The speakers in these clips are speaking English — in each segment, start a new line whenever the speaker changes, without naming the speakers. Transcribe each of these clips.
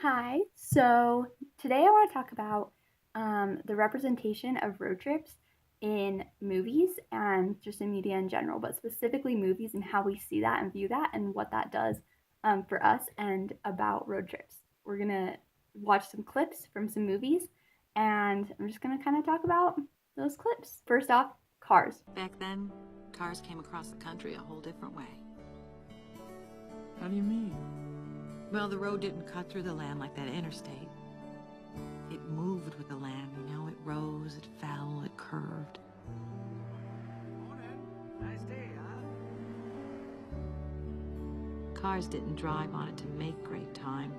Hi, so today I want to talk about the representation of road trips in movies and just in media in general, but specifically movies and how we see that and view that and what that does for us and about road trips. We're going to watch some clips from some movies and I'm just going to kind of talk about those clips. First off, cars.
Back then, cars came across the country a whole different way.
How do you mean?
Well, the road didn't cut through the land like that interstate. It moved with the land, it rose, it fell, it curved.
Morning. Nice day, huh?
Cars didn't drive on it to make great time.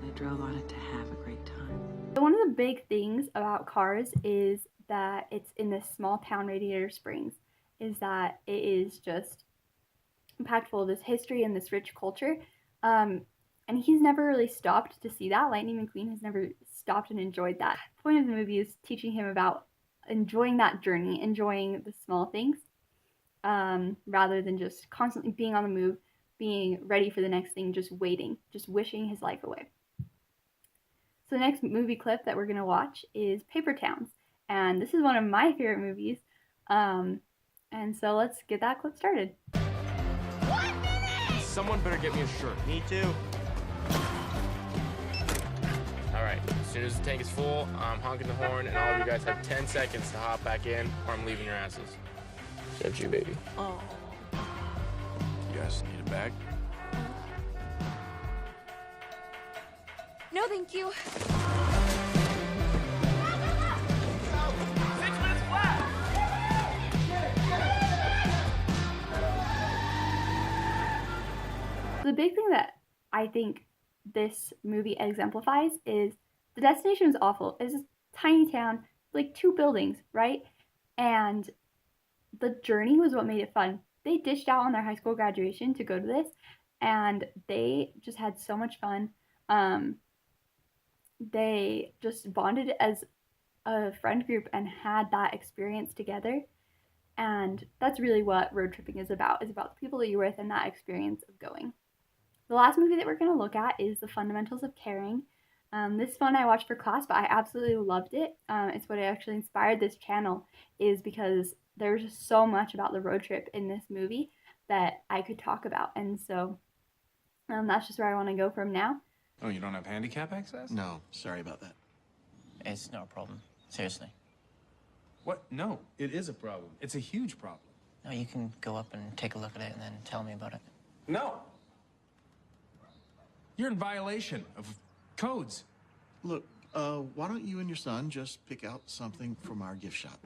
They drove on it to have a great time.
So one of the big things about Cars is that it's in this small town, Radiator Springs, is that it is just impactful, this history and this rich culture. And he's never really stopped to see that. Lightning McQueen has never stopped and enjoyed that. The point of the movie is teaching him about enjoying that journey, enjoying the small things, rather than just constantly being on the move, being ready for the next thing, just waiting, just wishing his life away. So the next movie clip that we're going to watch is Paper Towns. And this is one of my favorite movies. And so let's get that clip started.
1 minute!
Someone better get me a shirt.
Me too.
All right, as soon as the tank is full, I'm honking the horn, and all of you guys have 10 seconds to hop back in, or I'm leaving your asses. Except you, baby.
Oh.
You guys need a bag?
No, thank you.
6 minutes flat!
The big thing that I think this movie exemplifies is the destination is awful. It's a tiny town, like 2 buildings, right? And the journey was what made it fun. They dished out on their high school graduation to go to this, and they just had so much fun. They just bonded as a friend group and had that experience together. And that's really what road tripping is about the people that you're with and that experience of going. The last movie that we're going to look at is The Fundamentals of Caring. This one I watched for class, but I absolutely loved it. It's what actually inspired this channel, is because there's just so much about the road trip in this movie that I could talk about. And so that's just where I want to go from now.
Oh, you don't have handicap access?
No, sorry about that.
It's no problem. Seriously.
What? No, it is a problem. It's a huge problem.
No, you can go up and take a look at it and then tell me about it.
No. You're in violation of codes.
Look, why don't you and your son just pick out something from our gift shop?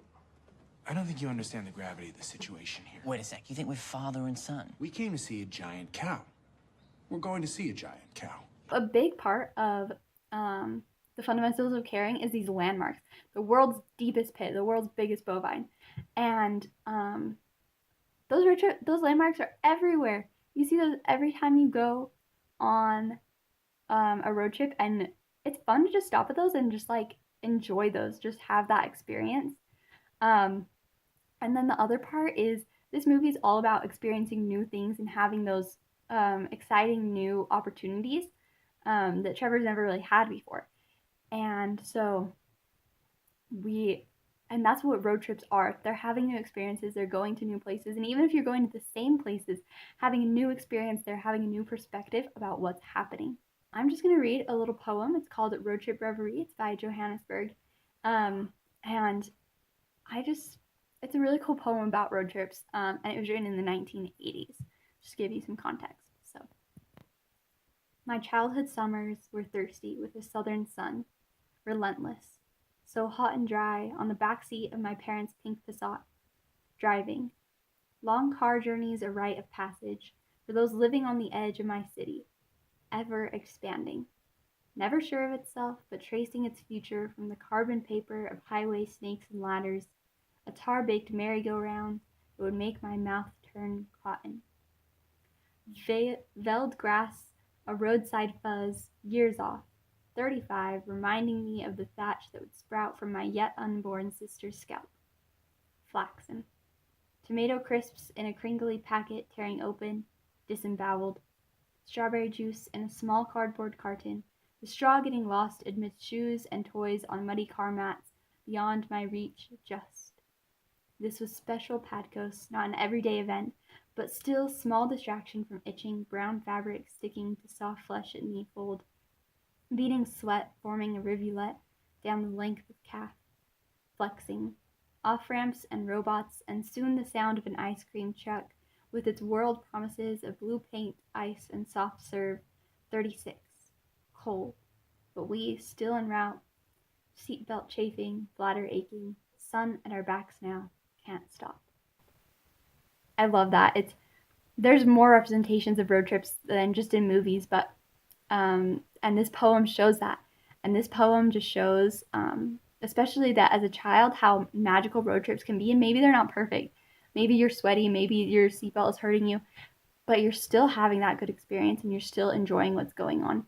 I don't think you understand the gravity of the situation here.
Wait a sec. You think we're father and son?
We came to see a giant cow. We're going to see a giant cow.
A big part of the fundamentals of caring is these landmarks. The world's deepest pit, the world's biggest bovine. And those landmarks are everywhere. You see those every time you go on a road trip, and it's fun to just stop at those and just like enjoy those, just have that experience. And then the other part is this movie is all about experiencing new things and having those exciting new opportunities that Trevor's never really had before. And so and that's what road trips are. They're having new experiences, they're going to new places, and even if you're going to the same places, having a new experience, they're having a new perspective about what's happening. I'm just going to read a little poem. It's called Roadtrip Reverie. It's by Johannesburg. And it's a really cool poem about road trips, and it was written in the 1980s. Just to give you some context. So, my childhood summers were thirsty with the southern sun, relentless, so hot and dry on the back seat of my parents' pink Passat, driving. Long car journeys a rite of passage for those living on the edge of my city, ever expanding, never sure of itself but tracing its future from the carbon paper of highway snakes and ladders, a tar-baked merry-go-round that would make my mouth turn cotton. Veld grass, a roadside fuzz, years off, 35, reminding me of the thatch that would sprout from my yet unborn sister's scalp. Flaxen. Tomato crisps in a cringly packet tearing open, disemboweled. Strawberry juice in a small cardboard carton, the straw getting lost amidst shoes and toys on muddy car mats beyond my reach just. This was special Padcos, not an everyday event, but still small distraction from itching brown fabric sticking to soft flesh at knee fold, beading sweat forming a rivulet down the length of calf, flexing, off-ramps and robots, and soon the sound of an ice cream truck with its world promises of blue paint, ice, and soft serve. 36. Cold. But we, still en route, seatbelt chafing, bladder aching, sun at our backs now, can't stop. I love that. There's more representations of road trips than just in movies, but and this poem shows that. And this poem just shows, especially that as a child, how magical road trips can be. And maybe they're not perfect. Maybe you're sweaty, maybe your seatbelt is hurting you, but you're still having that good experience and you're still enjoying what's going on.